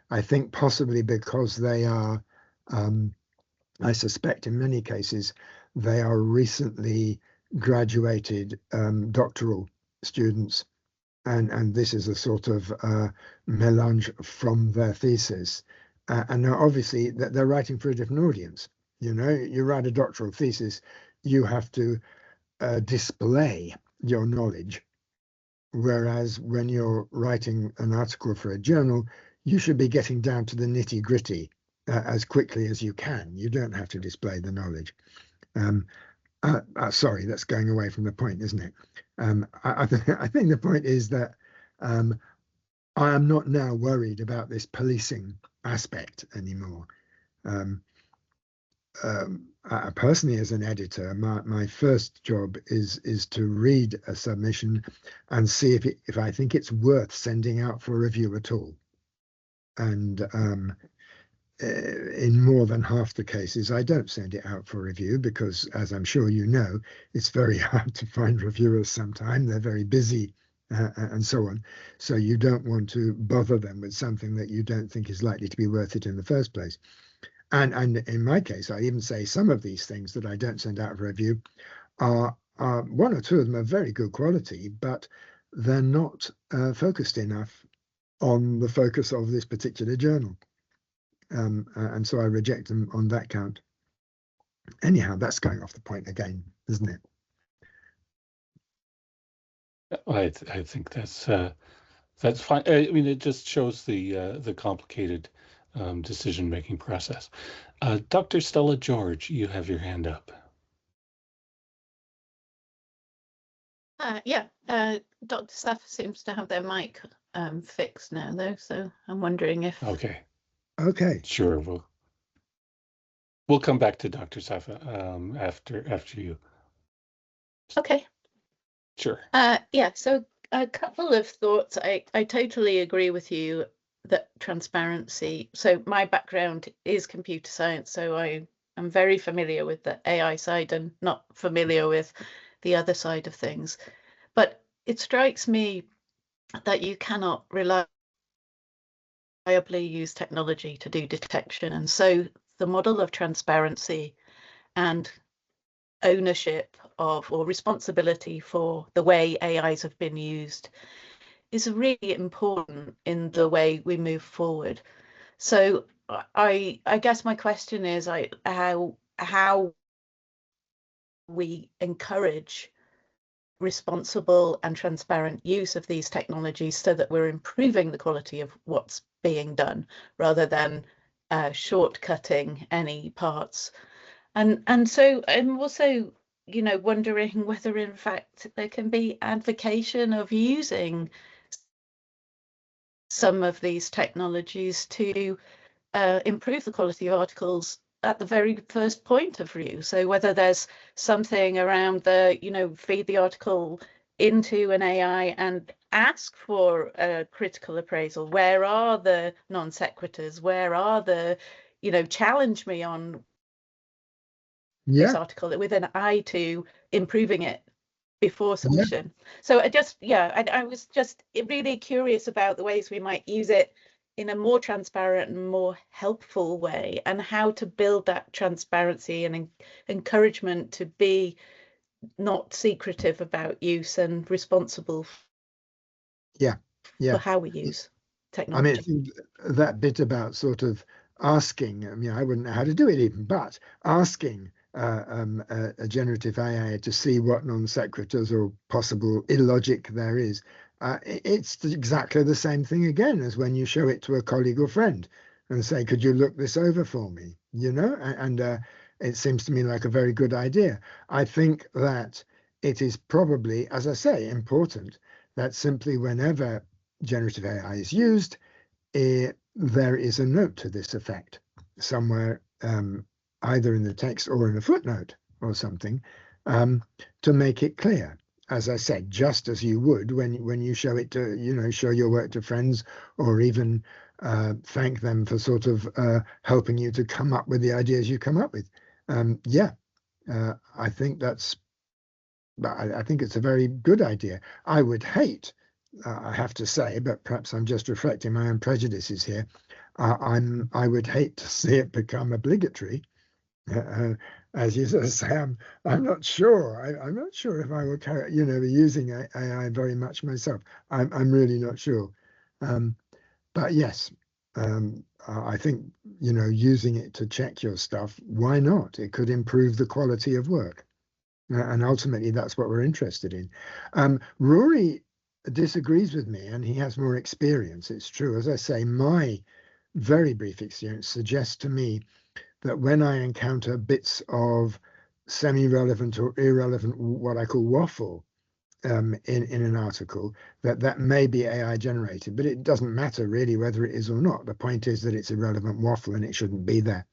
I think possibly because they are, I suspect in many cases, they are recently graduated doctoral students. And this is a sort of melange from their thesis. And now obviously they're writing for a different audience. You write a doctoral thesis, you have to display your knowledge. Whereas when you're writing an article for a journal, you should be getting down to the nitty gritty as quickly as you can. You don't have to display the knowledge. Sorry, that's going away from the point, isn't it? I think the point is that I am not now worried about this policing aspect anymore. Personally, as an editor, my first job is to read a submission and see if I think it's worth sending out for review at all. And in more than half the cases, I don't send it out for review because, as I'm sure you know, it's very hard to find reviewers sometimes. They're very busy and so on. So you don't want to bother them with something that you don't think is likely to be worth it in the first place. And in my case, I even say some of these things that I don't send out for review are one or two of them are very good quality, but they're not focused enough on the focus of this particular journal. And so I reject them on that count. Anyhow, that's going off the point again, isn't it? I think that's fine. I mean, it just shows the complicated decision-making process. Dr. Stella George, you have your hand up. Yeah, Dr. Safa seems to have their mic fixed now, though, so I'm wondering if... Okay. Okay. Sure, we'll come back to Dr. Safa after you. Okay. Sure. Yeah, so a couple of thoughts. I totally agree with you that transparency, so my background is computer science, so I'm very familiar with the AI side and not familiar with the other side of things. But it strikes me that you cannot reliably use technology to do detection. And so the model of transparency and ownership of or responsibility for the way AIs have been used is really important in the way we move forward. So I guess my question is how we encourage responsible and transparent use of these technologies so that we're improving the quality of what's being done rather than shortcutting any parts. And so I'm also, you know, wondering whether in fact there can be advocacy of using some of these technologies to improve the quality of articles at the very first point of review. So whether there's something around the, you know, feed the article into an AI and ask for a critical appraisal. Where are the non sequiturs? Where are the, you know, challenge me on this article with an eye to improving it before submission. So I was just really curious about the ways we might use it in a more transparent and more helpful way, and how to build that transparency and encouragement to be not secretive about use and responsible for how we use technology. I mean, that bit about sort of asking, I mean, I wouldn't know how to do it even, but asking a generative AI to see what non sequiturs or possible illogic there is, it's exactly the same thing again as when you show it to a colleague or friend and say, could you look this over for me? You know, and it seems to me like a very good idea. I think that it is probably, as I say, important that simply whenever generative AI is used, there is a note to this effect somewhere, either in the text or in a footnote or something, to make it clear. As I said, just as you would when you show it to, you know, show your work to friends, or even thank them for sort of helping you to come up with the ideas you come up with. I think I think it's a very good idea. I would hate, I have to say, but perhaps I'm just reflecting my own prejudices here. I would hate to see it become obligatory. As you sort of say, I'm not sure. I'm not sure if I will be using AI very much myself. I'm really not sure. But yes, I think, you know, using it to check your stuff, why not? It could improve the quality of work. And ultimately, that's what we're interested in. Rory disagrees with me, and he has more experience. It's true. As I say, my very brief experience suggests to me that when I encounter bits of semi-relevant or irrelevant, what I call waffle in an article that may be AI generated, but it doesn't matter really whether it is or not. The point is that it's irrelevant waffle and it shouldn't be there.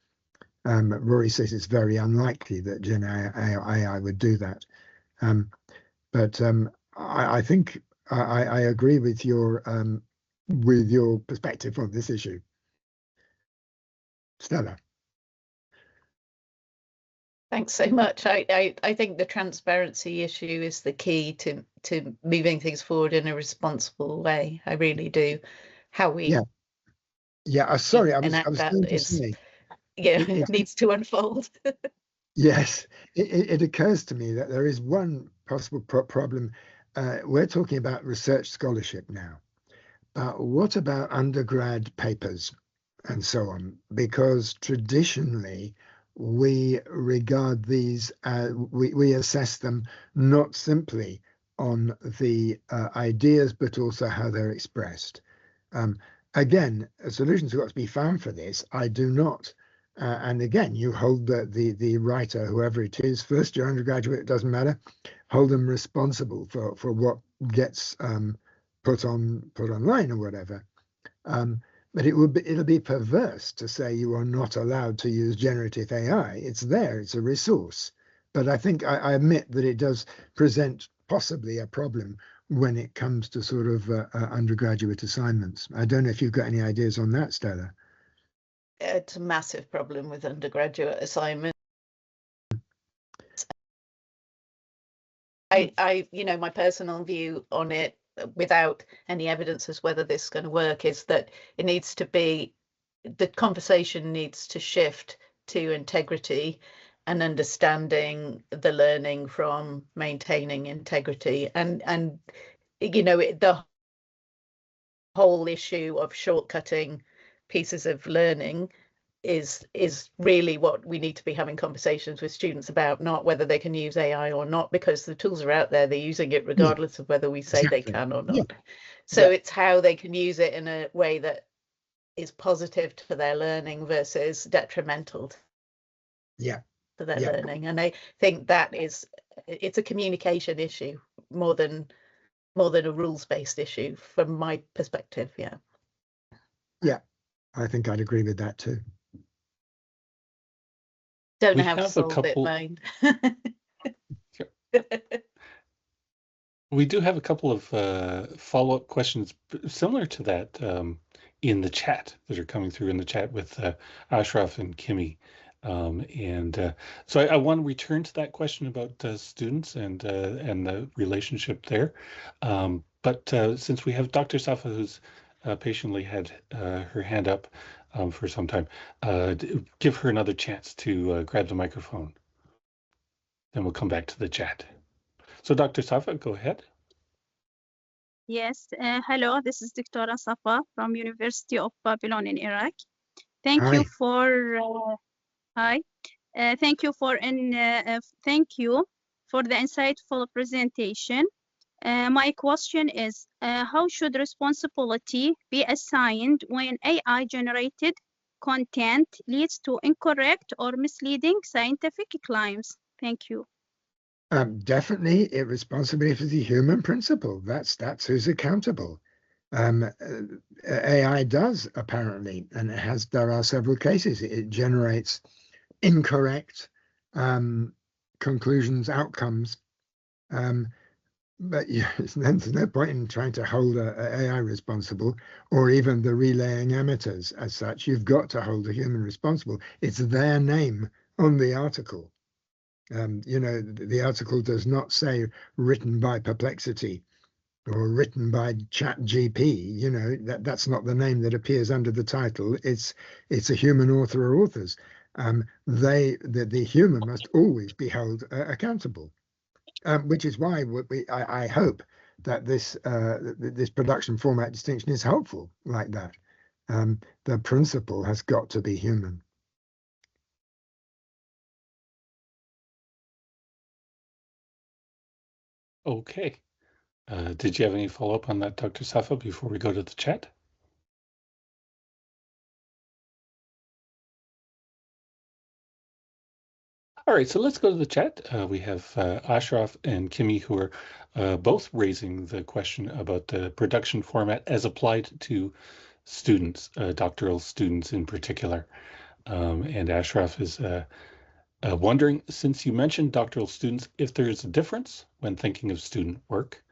Rory says it's very unlikely that Gen AI would do that. But I think I agree with your perspective on this issue. Stella. Thanks so much. I think the transparency issue is the key to moving things forward in a responsible way. I really do. How we Sorry, I was that going to is, say. it needs to unfold. Yes, it occurs to me that there is one possible problem. We're talking about research scholarship now. What about undergrad papers and so on? Because traditionally, we regard these, we assess them not simply on the ideas, but also how they're expressed. Again, solutions have got to be found for this. I do not. And again, you hold the writer, whoever it is, first year undergraduate, it doesn't matter, hold them responsible for what gets put online or whatever. But it'll be perverse to say you are not allowed to use generative AI. It's there, it's a resource. But I think I admit that it does present possibly a problem when it comes to sort of undergraduate assignments. I don't know if you've got any ideas on that, Stella. It's a massive problem with undergraduate assignments. My personal view on it, without any evidence as whether this is going to work, is that it needs to be, the conversation needs to shift to integrity and understanding the learning from maintaining integrity, and the whole issue of shortcutting pieces of learning is really what we need to be having conversations with students about, not whether they can use AI or not, because the tools are out there, they're using it regardless of whether we say Exactly. they can or not. Yeah. So it's how they can use it in a way that is positive to their learning versus detrimental to their learning. And I think it's a communication issue more than a rules-based issue from my perspective. Yeah, I think I'd agree with that too. Don't know how to solve it, mind. We do have a couple of follow-up questions similar to that in the chat that are coming through in the chat with Ashraf and Kimmy. So I want to return to that question about students and the relationship there. But since we have Dr. Safa, who's patiently had her hand up for some time, give her another chance to grab the microphone. Then we'll come back to the chat. So Dr. Safa, go ahead. Yes, hello, this is Dr. Safa from University of Babylon in Iraq. Thank you for thank you for the insightful presentation. My question is, how should responsibility be assigned when AI generated content leads to incorrect or misleading scientific claims? Thank you. Definitely responsibility for the human principle. That's who's accountable. AI does apparently, and there are several cases. It generates incorrect conclusions, outcomes. But there's no point in trying to hold AI responsible, or even the relaying amateurs as such. You've got to hold a human responsible. It's their name on the article. The article does not say written by Perplexity or written by ChatGPT. That's not the name that appears under the title. It's a human author or authors. The human must always be held accountable, which is why I hope that this production format distinction is helpful like that. The principle has got to be human. Okay. Did you have any follow-up on that, Dr. Safa, before we go to the chat? All right, so let's go to the chat. We have Ashraf and Kimmy who are both raising the question about the production format as applied to students, doctoral students in particular. And Ashraf is wondering, since you mentioned doctoral students, if there's a difference when thinking of student work.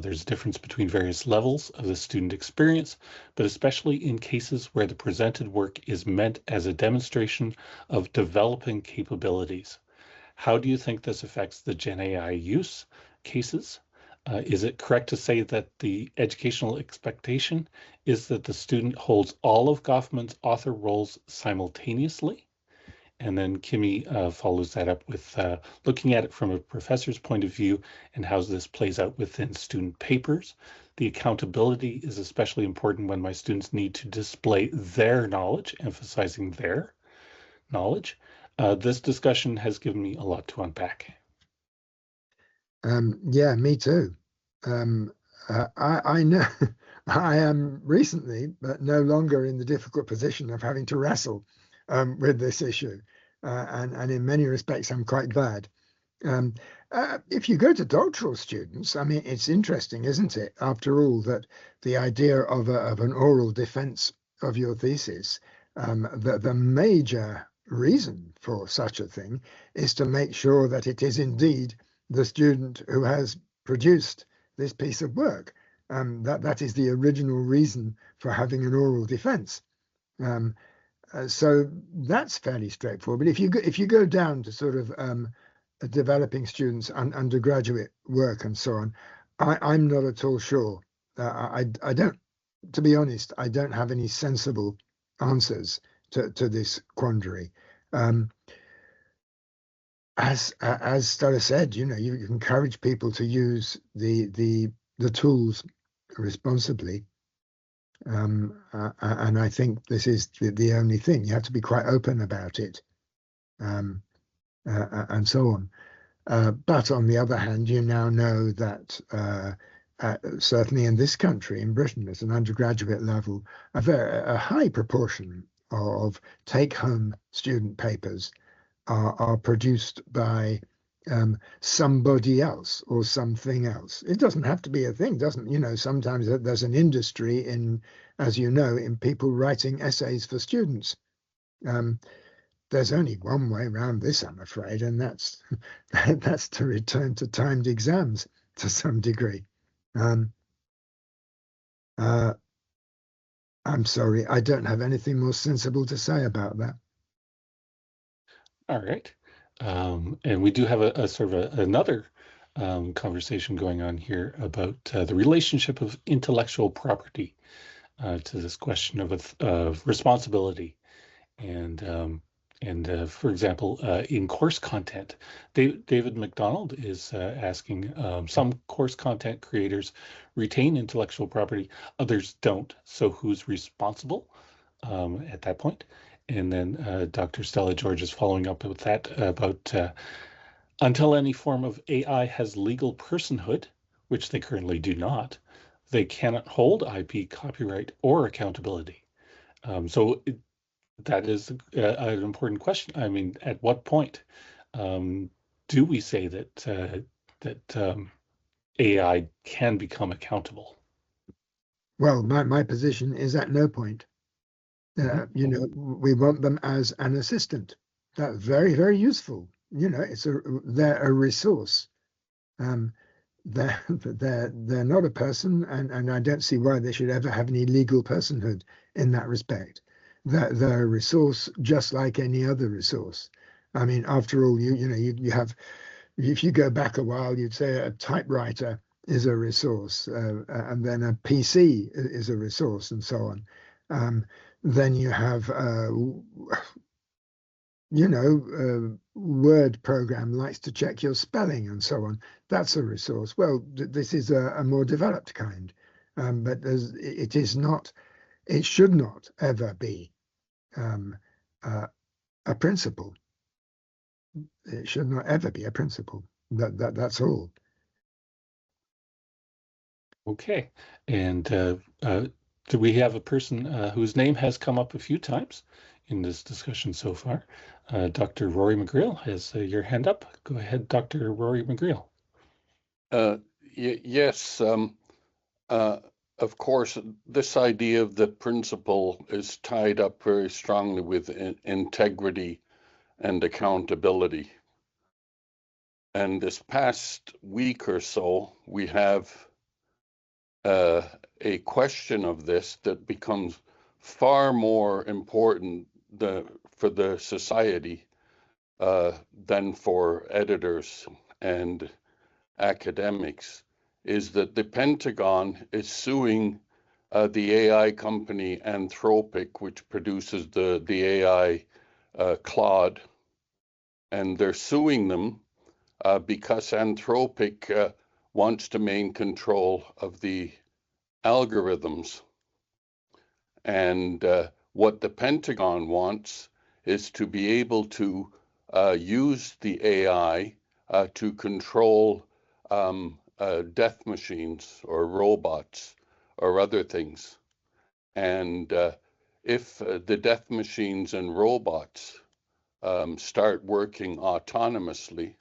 There's a difference between various levels of the student experience, but especially in cases where the presented work is meant as a demonstration of developing capabilities. How do you think this affects the Gen AI use cases? Is it correct to say that the educational expectation is that the student holds all of Goffman's author roles simultaneously? And then Kimmy follows that up with looking at it from a professor's point of view and how this plays out within student papers. The accountability is especially important when my students need to display their knowledge, emphasizing their knowledge. This discussion has given me a lot to unpack. Yeah, me too. I know I am recently, but no longer in the difficult position of having to wrestle with this issue. And in many respects, I'm quite glad. If you go to doctoral students, I mean, it's interesting, isn't it? After all, that the idea of an oral defense of your thesis, the major reason for such a thing is to make sure that it is indeed the student who has produced this piece of work. That is the original reason for having an oral defense. So that's fairly straightforward. But if you go down to sort of developing students and undergraduate work and so on, I'm not at all sure. I don't, to be honest, I don't have any sensible answers to this quandary. As Stella said, you encourage people to use the tools responsibly. And I think this is the only thing. You have to be quite open about it, and so on. But on the other hand, you now know that certainly in this country, in Britain, at an undergraduate level, a high proportion of take-home student papers are produced by somebody else or something else. It doesn't have to be a thing, doesn't, sometimes there's an industry in, as you know, in people writing essays for students. There's only one way around this, I'm afraid, and that's to return to timed exams to some degree. I'm sorry, I don't have anything more sensible to say about that. All right. And we do have a sort of another conversation going on here about the relationship of intellectual property to this question of responsibility. And for example, in course content, David McDonald is asking, some course content creators retain intellectual property, others don't. So who's responsible at that point? And then Dr. Stella George is following up with that about until any form of AI has legal personhood, which they currently do not, they cannot hold IP, copyright, or accountability. So that is an important question. I mean, at what point do we say that AI can become accountable? Well, my position is at no point. We want them as an assistant. That's very, very useful. They're a resource. They're not a person, and I don't see why they should ever have any legal personhood in that respect. They're a resource just like any other resource. I mean, after all, you have, if you go back a while, you'd say a typewriter is a resource, and then a PC is a resource, and so on. Then you have, Word program likes to check your spelling and so on. That's a resource. Well, this is a more developed kind, but it is not. It should not ever be a principle. It should not ever be a principle. That's all. Okay, and Do we have a person whose name has come up a few times in this discussion so far? Dr. Rory McGreal has your hand up. Go ahead, Dr. Rory McGreal. Yes. Of course, this idea of the principle is tied up very strongly with integrity and accountability. And this past week or so, we have a question of this that becomes far more important for the society than for editors and academics, is that the Pentagon is suing the AI company Anthropic, which produces the AI Claude, and they're suing them because Anthropic wants to maintain control of the algorithms. And what the Pentagon wants is to be able to use the AI to control death machines or robots or other things. And if the death machines and robots start working autonomously,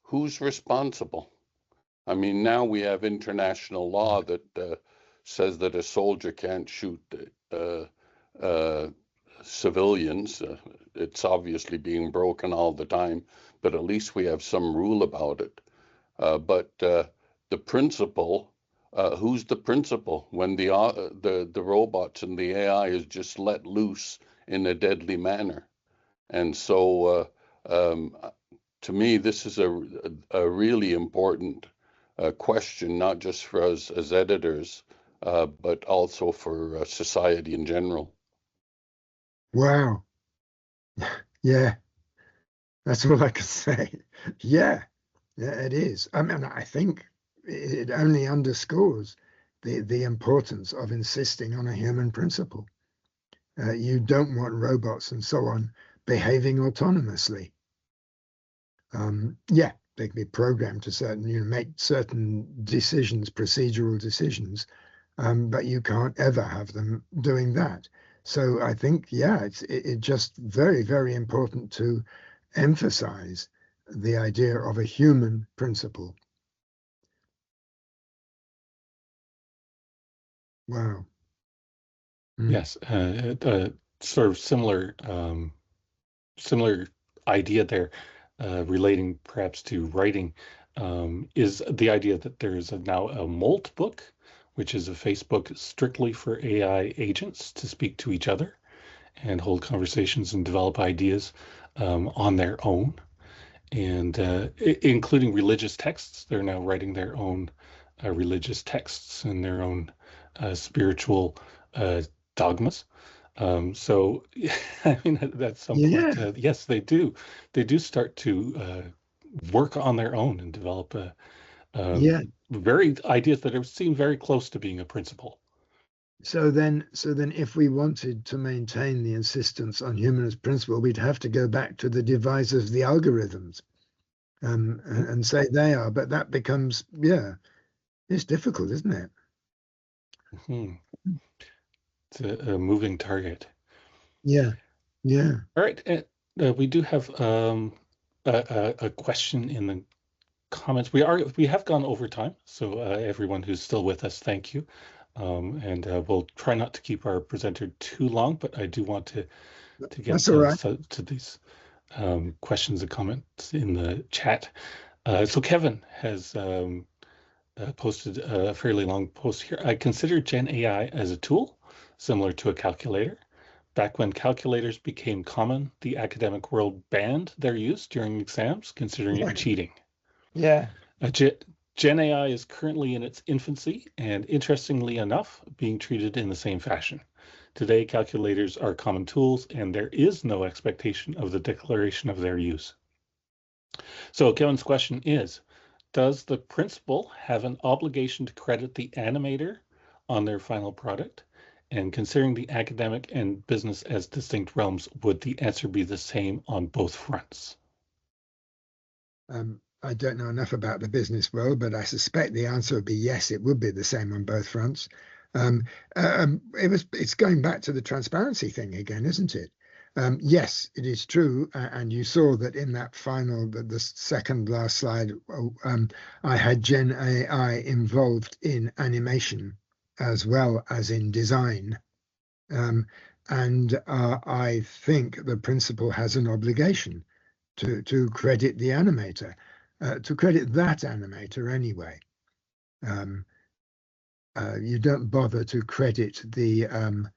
who's responsible? I mean, now we have international law that says that a soldier can't shoot civilians. It's obviously being broken all the time, but at least we have some rule about it. But the principle, who's the principal when the robots and the AI is just let loose in a deadly manner? And so, to me, this is a really important question, not just for us as editors, but also for society in general. Wow. Yeah, that's all I can say. Yeah, it is. I mean, I think it only underscores the importance of insisting on a human principle. You don't want robots and so on behaving autonomously. Yeah, they can be programmed to make certain decisions, procedural decisions, but you can't ever have them doing that. So I think, yeah, it's just very, very important to emphasize the idea of a human principle. Wow. Yes, sort of similar idea there, relating perhaps to writing, is the idea that there's now a Molt book, which is a Facebook strictly for AI agents to speak to each other and hold conversations and develop ideas on their own, and including religious texts. They're now writing their own religious texts and their own spiritual dogmas. So, I mean, at some point, yes, they do. They do start to work on their own and develop very ideas that seem very close to being a principle. So then, if we wanted to maintain the insistence on humanist principle, we'd have to go back to the devisers of the algorithms, and say they are. But that becomes, it's difficult, isn't it? Mm-hmm. It's a moving target. Yeah. All right, we do have a question in the comments. We have gone over time, so everyone who's still with us, thank you. And we'll try not to keep our presenter too long, but I do want to get to these questions and comments in the chat. So Kevin has posted a fairly long post here. I consider Gen AI as a tool similar to a calculator. Back when calculators became common, the academic world banned their use during exams, considering it cheating. Yeah. Gen AI is currently in its infancy and, interestingly enough, being treated in the same fashion. Today, calculators are common tools, and there is no expectation of the declaration of their use. So Kevin's question is, does the principal have an obligation to credit the animator on their final product? And considering the academic and business as distinct realms, would the answer be the same on both fronts? I don't know enough about the business world, but I suspect the answer would be yes, it would be the same on both fronts. It's going back to the transparency thing again, isn't it? Yes, it is true, and you saw that in that final, the second last slide, I had Gen AI involved in animation as well as in design. And I think the principal has an obligation to credit the animator, to credit that animator anyway. You don't bother to credit the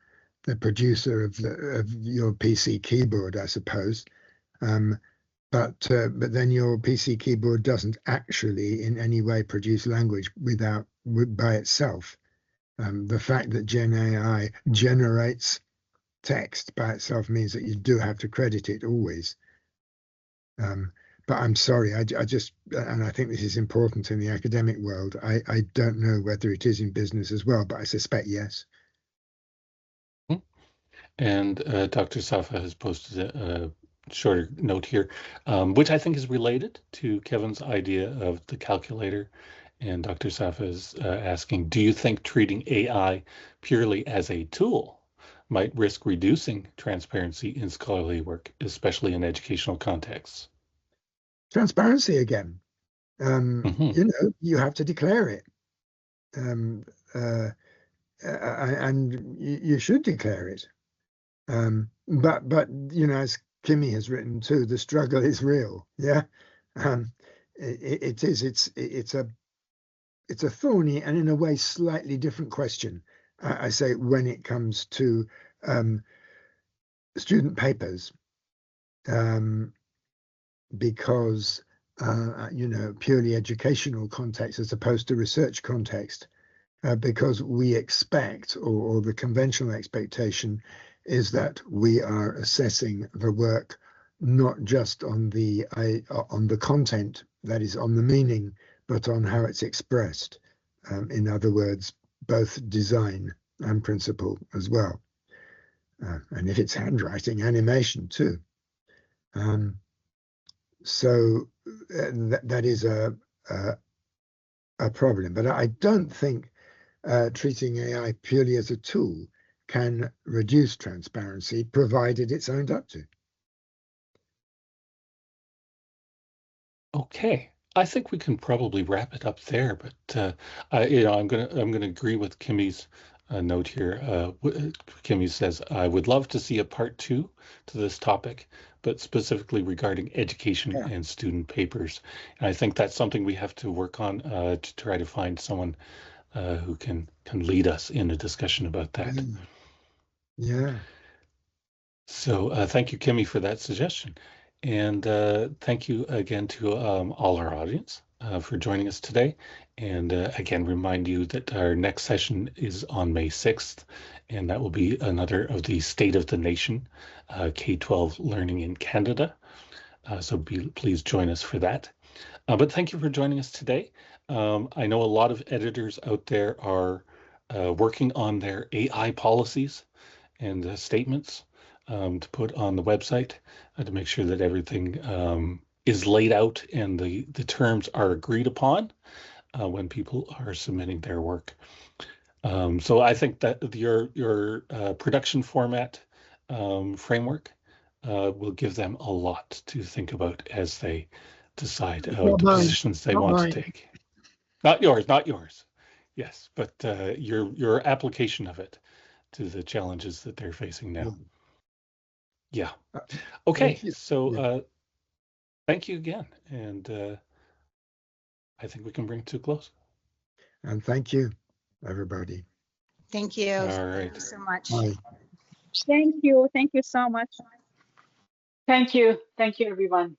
producer of your PC keyboard, I suppose. But then your PC keyboard doesn't actually in any way produce language by itself. The fact that Gen AI generates text by itself means that you do have to credit it always. But I'm sorry, I just, and I think this is important in the academic world, I don't know whether it is in business as well, but I suspect yes. And Dr. Safa has posted a shorter note here, which I think is related to Kevin's idea of the calculator. And Dr. Safa is asking, do you think treating AI purely as a tool might risk reducing transparency in scholarly work, especially in educational contexts? Transparency again. You know, you have to declare it. And you should declare it. But you know, as Kimmy has written too, the struggle is real. Yeah, it is. It's a thorny and in a way slightly different question. I say when it comes to student papers, because you know, purely educational context as opposed to research context, because we expect, or the conventional expectation is that we are assessing the work not just on the content, that is on the meaning, but on how it's expressed. In other words, both design and principle as well. And if it's handwriting, animation too. So that is a problem. But I don't think treating AI purely as a tool can reduce transparency, provided it's owned up to. Okay, I think we can probably wrap it up there. But you know, I'm gonna agree with Kimmy's note here. Kimmy says, "I would love to see a part 2 to this topic, but specifically regarding education and student papers." And I think that's something we have to work on to try to find someone who can lead us in a discussion about that. Yeah. So thank you, Kimmy, for that suggestion. And thank you again to all our audience for joining us today. And again, remind you that our next session is on May 6th, and that will be another of the State of the Nation K-12 Learning in Canada. So please join us for that. But thank you for joining us today. I know a lot of editors out there are working on their AI policies and statements to put on the website to make sure that everything is laid out and the terms are agreed upon when people are submitting their work. So I think that your production format framework will give them a lot to think about as they decide the positions they want to take. Not yours. Yes, but your application of it to the challenges that they're facing now. Yeah. Okay. So thank you again. And I think we can bring it to a close. And thank you, everybody. Thank you. All right. Thank you so much. Bye. Thank you. Thank you so much. Thank you. Thank you, everyone.